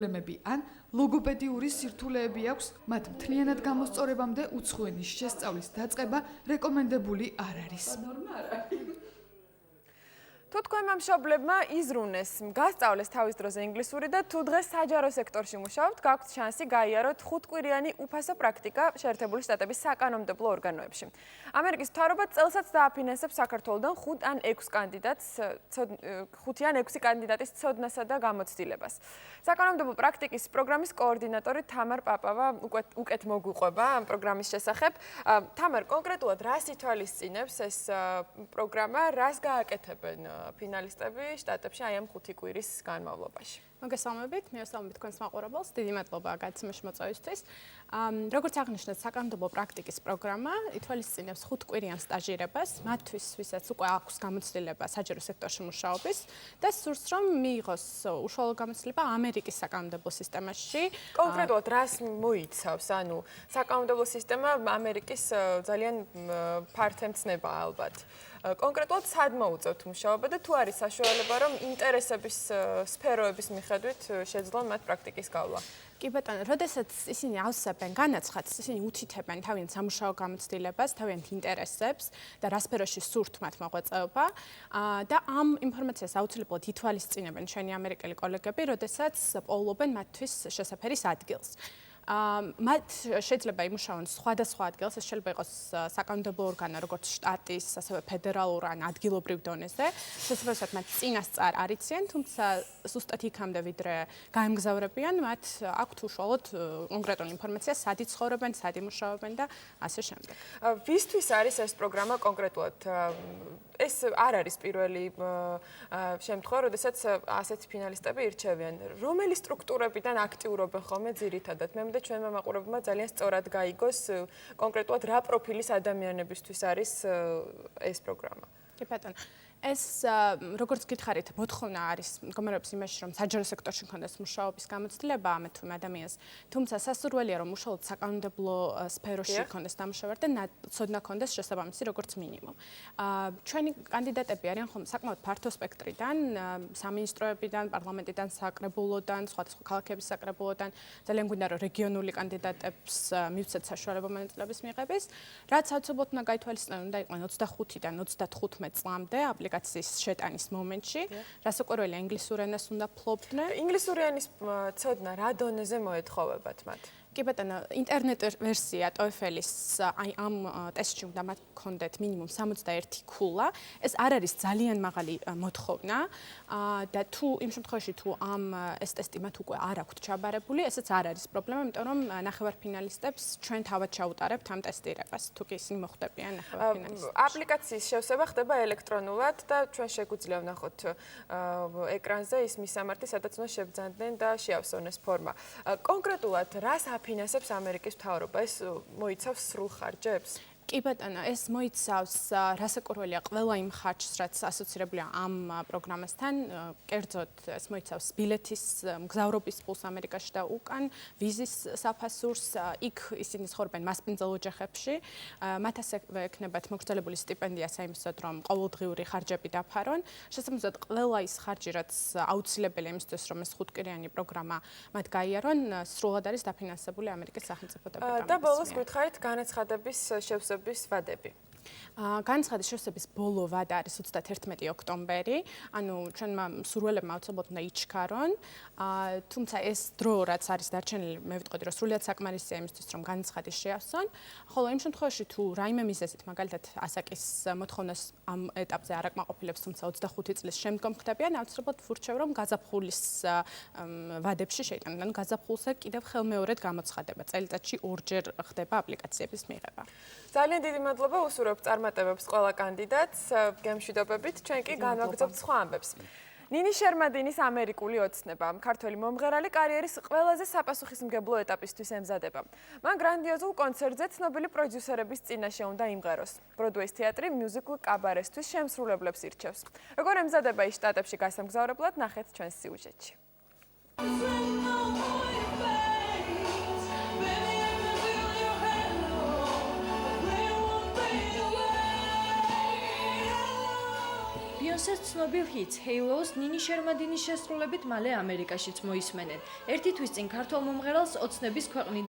პრობლემები ან ლოგოპედიური სირთულეები აქვს, მათ მთლიანად გამოსწორებამდე უცხო ენის შესწავლის დაწყება რეკომენდებული არ არის. თუ თქვენმა მშობლებმა იზრუნეს, გასწავლეს თავის დროზე ინგლისური და თუ დღეს საჯარო სექტორში მუშაობთ, გაქვთ შანსი გაიაროთ 5 კვირიანი უფასო პრაქტიკა შეერთებული შტატების საკანონმდებლო ორგანოებში. ამერიკის მთავრობა წელსაც დააფინანსებს საქართველოდან 5 ან 6 კანდიდატის ცოდნასა და გამოცდილებას. საკანონმდებლო პრაქტიკის პროგრამის კოორდინატორი თამარ პაპავა უკეთ მოგვიყვება ამ პროგრამის შესახებ. თამარ, კონკრეტულად რას ითვალისწინებს ეს პროგრამა, რას გააკეთებენ ფინალისტები შტატებში აი ამ 5 კვირის განმავლობაში? მოგესალმებით, მიესალმებით თქვენს მაყურებელს, დიდი მადლობა გადაცემაში მოწვევისთვის. როგორც აღნიშნეთ, საკანონმდებლო პრაქტიკის პროგრამა ითვალისწინებს 5 კვირიან სტაჟირებას, მათთვის, ვისაც უკვე აქვს გამოცდილება საჯარო სექტორში მუშაობის და სურს რომ მიიღოს უშუალო გამოცდილება ამერიკის საკანონმდებლო სისტემაში. კონკრეტულად რას მოიცავს? ანუ საკანონმდებლო სისტემა ამერიკის ძალიან ფართემცნება ალბათ. კონკრეტულად სად მოუწევთ მუშაობა და თუ არის საშუალება რომ ინტერესების სფეროების მიხედვით შეძლონ მათ პრაქტიკის გავლა? კი ბატონო, როდესაც ისინი ავსებენ განაცხადს, ისინი უთითებენ თავიანთ სამუშაო გამოცდილებას, თავიანთ ინტერესებს და რა სფეროში სურთ მათ მოღვაწეობა და ამ ინფორმაციას აუცილებლად ითვალისწინებენ ჩვენი ამერიკელი კოლეგები, როდესაც პოულობენ მათთვის შესაფერის ადგილს. მათ შეიძლება იმუშაონ სხვადასხვა ადგილას, ეს შეიძლება იყოს საკანონმდებლო ორგანო, როგორც შტატის, ასევე ფედერალურ ან ადგილობრივ დონეზე. შესაძლოა მათ წინასწარ არიციან, თუმცა ზუსტად იქამდე ვიდრე გაემგზავრებიან, მათ აქვთ უშუალოდ კონკრეტული ინფორმაცია, სად იცხოვრობენ, სად იმუშაობენ და ასე შემდეგ. ვისთვის არის ეს პროგრამა კონკრეტულად? ეს არ არის პირველი შემთხვევა, როდესაც ასეთი ფინალისტები ირჩევიან. რომელი სტრუქტურებიდან აქტიურობენ ხოლმე ძირითადად? მე მინდა ჩვენმა მაყურებელმა ძალიან სწორად გაიგოს კონკრეტულად რა პროფილის ადამიანებისთვის არის ეს პროგრამა. კი ბატონო. ეს როგორც გითხარით, მოთხოვნა არის მდგომარეობს იმაში, რომ საჯარო სექტორში მქონდეს მუშაობის გამოცდილება ამ თუ ადამიანს, თუმცა სასურველია, რომ უშუალოდ საკანონმდებლო სფეროში მქონდეს დამუშავება და ცოდნა მქონდეს შესაბამისი როგორც მინიმუმ. ჩვენი კანდიდატები არიან ხოლმე საკმაოდ ფართო სპექტრიდან, სამინისტროებიდან, პარლამენტიდან, საკრებულოდან, სხვადასხვა ქალაქების საკრებულოდან, ძალიან გვინდა რომ რეგიონული კანდიდატებს მივცეთ საშუალება მონაწილეობის მიღების, რაც საოცრად უნდა გაითვალისწინონ, უნდა იყვნენ 25-დან 35 წლამდე აპლიკაციის შეტანის მომენტში, რასაკვირველია ინგლისურ ენას უნდა ფლობდნენ. ინგლისური ენის ცოდნა რა დონეზე მოეთხოვებათ მათ? კი ბატონო, ინტერნეტ ვერსია TOEFL-ის აი ამ ტესტში უნდა მათ გქონდეთ მინიმუმ 61 ქულა. ეს არ არის ძალიან მაღალი მოთხოვნა და თუ იმ შემთხვევაში თუ ამ ეს ტესტი მათ უკვე არ აქვთ ჩაბარებული, ესეც არ არის პრობლემა, იმიტომ რომ ნახევარფინალისტებს ჩვენ თავად ჩაუტარებთ ამ ტესტირებას, თუ კი ისინი მოხვდებიან ნახევარფინალისტებში. აპლიკაციის შევსება ხდება ელექტრონულად და ჩვენ შეგვიძლია ვნახოთ ეკრანზე ის მისამართი, სადაც უნდა შევბრძანდნენ და შეავსონ ეს ფორმა. კონკრეტულად რას ფინანსებს ამერიკის მთავრობა? ეს მოიცავს სრულ ხარჯებს? კი ბატონო, ეს მოიცავს რასაკვირველია ყველა იმ ხარჯს, რაც ასოცირებულია ამ პროგრამასთან. კერძოდ ეს მოიცავს ბილეთის, მგზავრობის პულს ამერიკაში და უკან, ვიზის საფასურს, იქ ისინი ცხოვრობენ მასპინძელ ოჯახებში. მათ ასევე ექნებათ მოგრძელებული სტიპენდია საიმისოდ, რომ ყოველდღიური ხარჯები დაფარონ. შესაბამისად, ყველა ის ხარჯი, რაც აუცილებელია იმისთვის, რომ ეს 5 კვირიანი პროგრამა მათ გაიარონ, სრულად არის დაფინანსებული ამერიკის სახელმწიფო დეპარტამენტის. და ბოლოს გვითხარით განაცხადების შევსების ვადები. განაცხადის შევსების ბოლო ვადა არის 31 ოქტომბერი, ანუ ჩვენმა მსურველებმა აუცილებლად უნდა იჩქარონ, თუმცა ეს დრო, რაც არის დარჩენილი, მე ვიტყოდი, რომ სრულიად საკმარისია იმისთვის, რომ განაცხადი შეავსონ, ხოლო იმ შემთხვევაში, თუ რაიმე მიზეზით, მაგალითად, ასაკის მოთხოვნას ამ ეტაპზე არ აკმაყოფილებს, თუმცა 25 წლის შემდგომ ხდებიან, აუცილებლად ვურჩევ, რომ გაზაფხულის ვადებში შეიტანონ, ანუ გაზაფხულზე კიდევ ხელმეორედ გამოცხადება, წელიწადში 2-ჯერ ხდება აპლიკაციების მიღება. ძალიან დიდი მადლობა, უსურვებთ წარმატებებს ყველა კანდიდატს, გემშვიდობებით, ჩვენ კი განვაგრძობთ სხვა ამბებს. ნინი შერმადინის ამერიკული ოცნება, ქართველი მომღერალი კარიერის ყველაზე საპასუხისმგებლო ეტაპისთვის ემზადება. მან გრანდიოზულ კონცერტზე ცნობილი პროდიუსერების წინაშე უნდა იმღეროს. ბროდვეის თეატრი მიუზიკლ კაბარესთვის შემსრულებლებს ირჩევს. როგორ ემზადება ის შტატებში გასამგზავრებლად, ნახეთ ჩვენს სიუჟეტში. ბიონსეს ცნობილ ჰიტს Halo-ს ნინი შერმადინის შესრულებით მალე ამერიკაშიც მოისმენენ. ერთი თვის წინ ქართველ მომღერალს ოცნების ქვეყნიდან